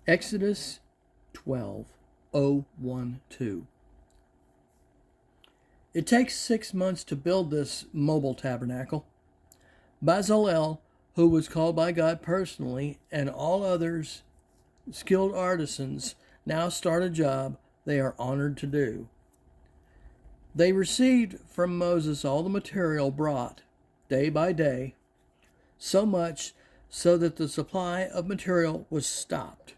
Exodus 12:012. It takes 6 months to build this mobile tabernacle. Bezalel, who was called by God personally, and all others skilled artisans now start a job they are honored to do. They received from Moses all the material brought day by day, so much so that the supply of material was stopped.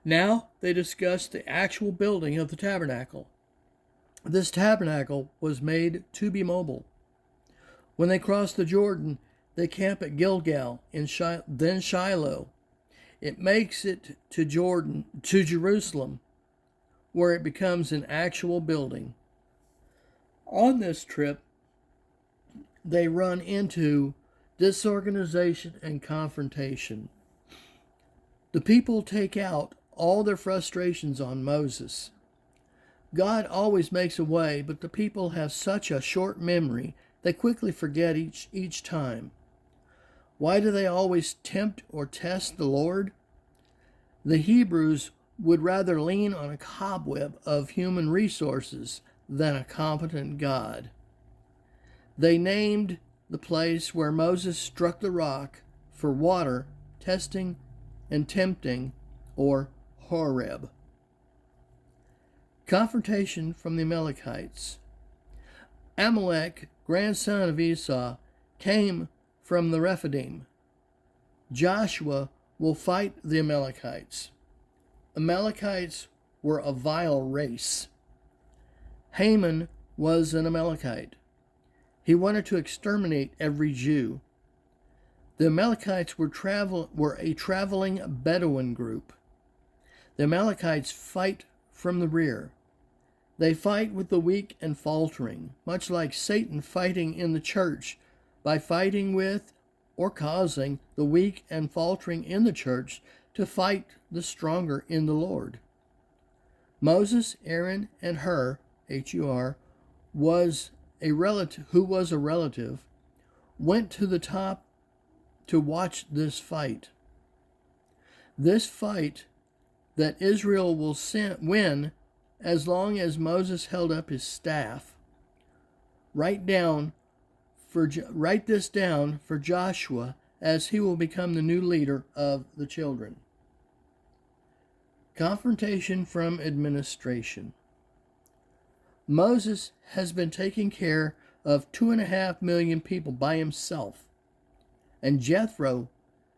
Now they discuss the actual building of the tabernacle. This tabernacle was made to be mobile. When they cross the Jordan, they camp at Gilgal, then Shiloh. It makes it to Jerusalem, where it becomes an actual building. On this trip, they run into disorganization and confrontation. The people take out all their frustrations on Moses. God always makes a way, but the people have such a short memory, they quickly forget each time. Why do they always tempt or test the Lord? The Hebrews would rather lean on a cobweb of human resources than a competent God. They named the place where Moses struck the rock for water, testing, and tempting, or Horeb. Confrontation from the Amalekites. Amalek, grandson of Esau, came from the Rephidim. Joshua will fight the Amalekites. Amalekites were a vile race. Haman was an Amalekite. He wanted to exterminate every Jew. The Amalekites were a traveling Bedouin group. The Amalekites fight from the rear. They fight with the weak and faltering, much like Satan fighting in the church by fighting with or causing the weak and faltering in the church to fight the stronger in the Lord. Moses, Aaron, and Hur, H-U-R, who was a relative, went to the top to watch this fight. This fight that Israel will win as long as Moses held up his staff. Write this down for Joshua, as he will become the new leader of the children. Confrontation from administration. Moses has been taking care of 2.5 million people by himself, and Jethro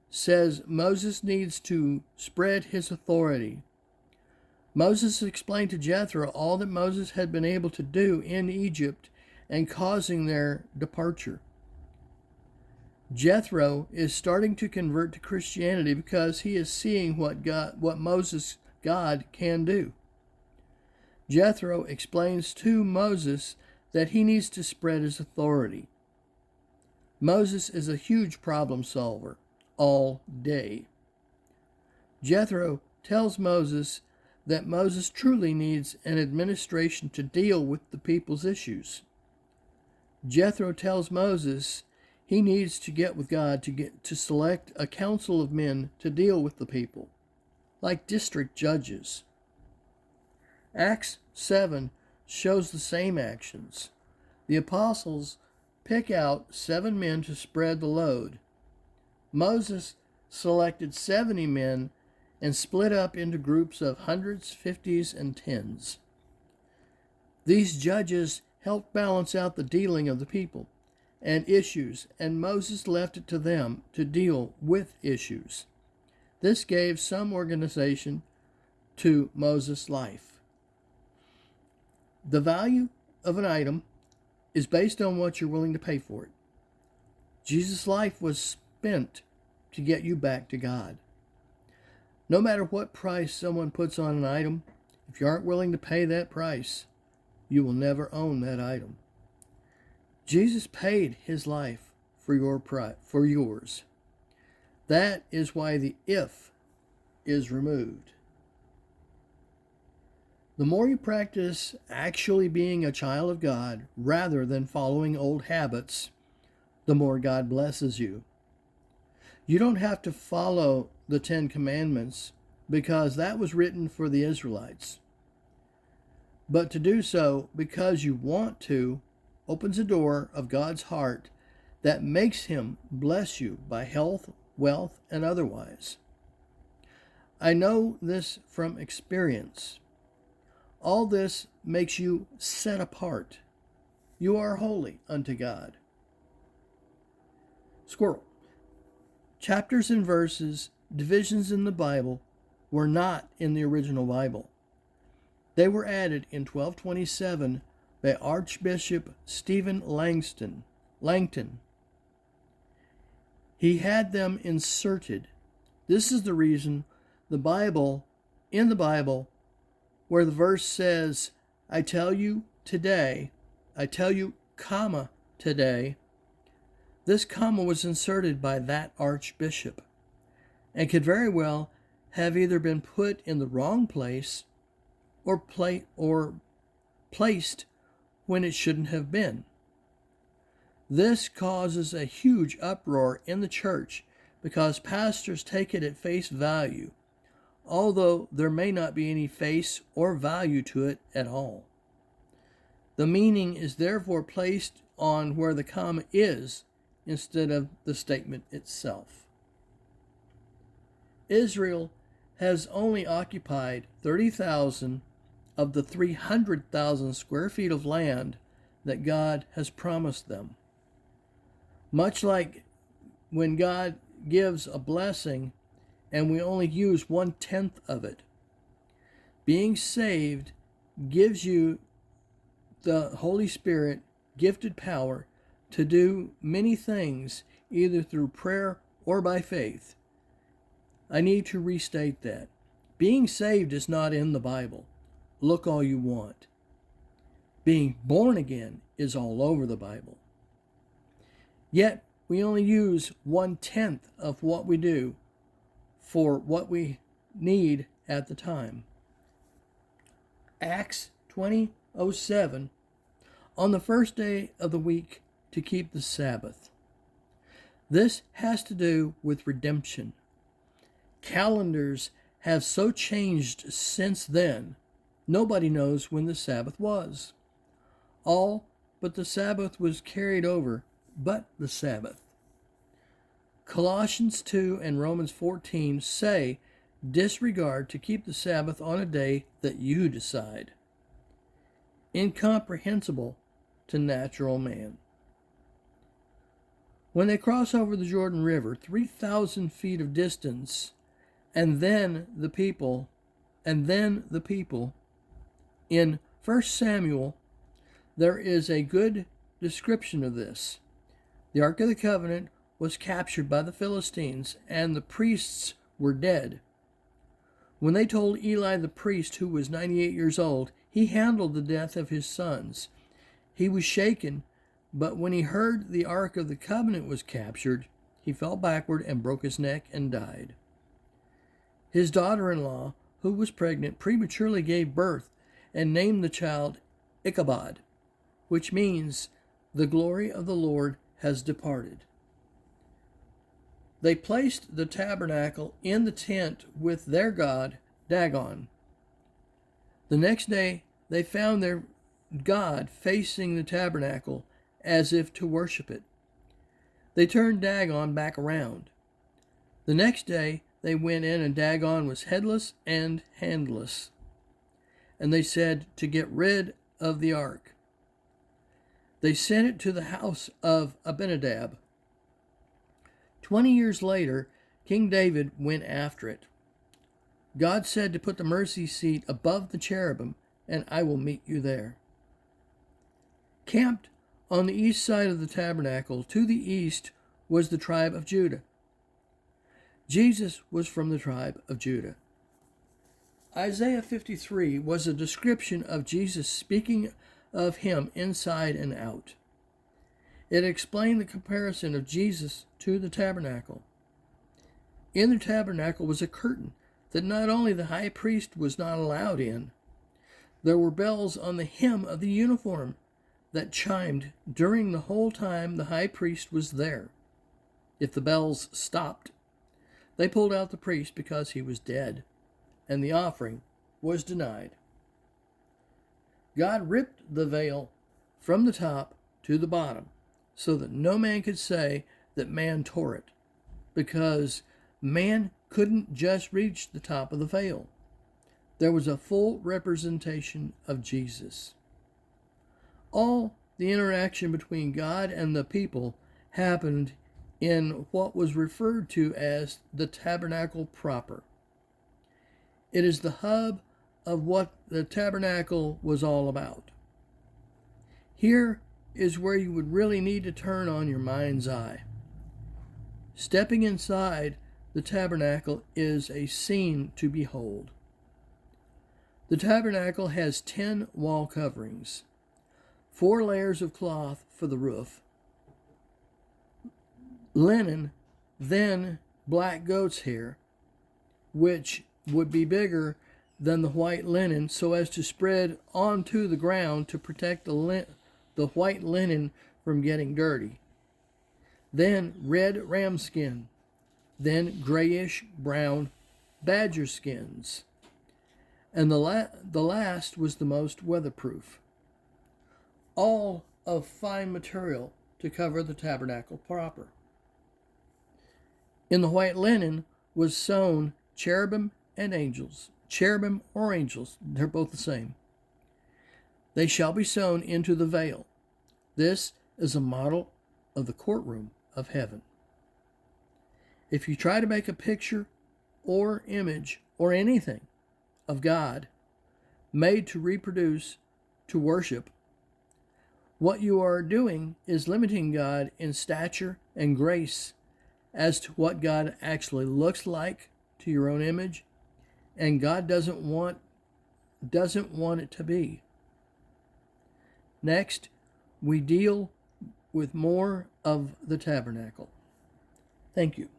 says Moses needs to spread his authority. Moses explained to Jethro all that Moses had been able to do in Egypt and causing their departure. Jethro is starting to convert to Christianity because he is seeing what God can do. Jethro explains to Moses that he needs to spread his authority. Moses is a huge problem solver all day. Jethro tells Moses that Moses truly needs an administration to deal with the people's issues. Jethro tells Moses he needs to get with God to select a council of men to deal with the people, like district judges. Acts 7 shows the same actions. The apostles pick out 7 men to spread the load. Moses selected 70 men and split up into groups of hundreds, 50s, and 10s. These judges helped balance out the dealing of the people and issues, and Moses left it to them to deal with issues. This gave some organization to Moses' life. The value of an item is based on what you're willing to pay for it. Jesus' life was spent to get you back to God. No matter what price someone puts on an item, if you aren't willing to pay that price, you will never own that item. Jesus paid his life for yours. That is why the if is removed. The more you practice actually being a child of God rather than following old habits, the more God blesses you. You don't have to follow the 10 Commandments because that was written for the Israelites. But to do so because you want to opens a door of God's heart that makes him bless you by health, wealth, and otherwise. I know this from experience. All this makes you set apart. You are holy unto God. Squirrel. Chapters and verses, divisions in the Bible, were not in the original Bible. They were added in 1227 by Archbishop Stephen Langton. He had them inserted. This is the reason in the Bible, where the verse says, I tell you, comma, today, this comma was inserted by that archbishop and could very well have either been put in the wrong place or placed when it shouldn't have been. This causes a huge uproar in the church because pastors take it at face value, although there may not be any face or value to it at all. The meaning is therefore placed on where the comma is instead of the statement itself. Israel has only occupied 30,000 of the 300,000 square feet of land that God has promised them. Much like when God gives a blessing and we only use 1/10 of it. Being saved gives you the Holy Spirit gifted power to do many things, either through prayer or by faith. I need to restate that. Being saved is not in the Bible. Look all you want. Being born again is all over the Bible. Yet, we only use 1/10 of what we do for what we need at the time. Acts 20:07, on the first day of the week to keep the Sabbath. This has to do with redemption. Calendars have so changed since then, nobody knows when the Sabbath was. All but the Sabbath was carried over, but the Sabbath. Colossians 2 and Romans 14 say, disregard to keep the Sabbath on a day that you decide. Incomprehensible to natural man. When they cross over the Jordan River, 3,000 feet of distance, and then the people, in 1 Samuel, there is a good description of this. The Ark of the Covenant was captured by the Philistines, and the priests were dead. When they told Eli the priest, who was 98 years old, he handled the death of his sons. He was shaken, but when he heard the Ark of the Covenant was captured, he fell backward and broke his neck and died. His daughter-in-law, who was pregnant, prematurely gave birth and named the child Ichabod, which means the glory of the Lord has departed. They placed the tabernacle in the tent with their god, Dagon. The next day, they found their god facing the tabernacle as if to worship it. They turned Dagon back around. The next day, they went in and Dagon was headless and handless. And they said to get rid of the ark. They sent it to the house of Abinadab. 20 years later, King David went after it. God said to put the mercy seat above the cherubim, and I will meet you there. Camped on the east side of the tabernacle, to the east, was the tribe of Judah. Jesus was from the tribe of Judah. Isaiah 53 was a description of Jesus speaking of him inside and out. It explained the comparison of Jesus to the tabernacle. In the tabernacle was a curtain that not only the high priest was not allowed in, there were bells on the hem of the uniform that chimed during the whole time the high priest was there. If the bells stopped, they pulled out the priest because he was dead. and the offering was denied. God ripped the veil from the top to the bottom so that no man could say that man tore it, because man couldn't just reach the top of the veil. There was a full representation of Jesus. All the interaction between God and the people happened in what was referred to as the tabernacle proper. It is the hub of what the tabernacle was all about. Here is where you would really need to turn on your mind's eye. Stepping inside the tabernacle is a scene to behold. The tabernacle has 10 wall coverings, 4 layers of cloth for the roof, linen, then black goat's hair, which would be bigger than the white linen so as to spread onto the ground to protect the white linen from getting dirty. Then red ram skin, then grayish brown badger skins, and the last was the most weatherproof. All of fine material to cover the tabernacle proper. In the white linen was sewn cherubim and angels. Cherubim or angels, they're both the same. They shall be sewn into the veil. This is a model of the courtroom of heaven. If you try to make a picture or image or anything of God made to reproduce, to worship, what you are doing is limiting God in stature and grace as to what God actually looks like to your own image, and God doesn't want it to be. Next, we deal with more of the tabernacle. Thank you.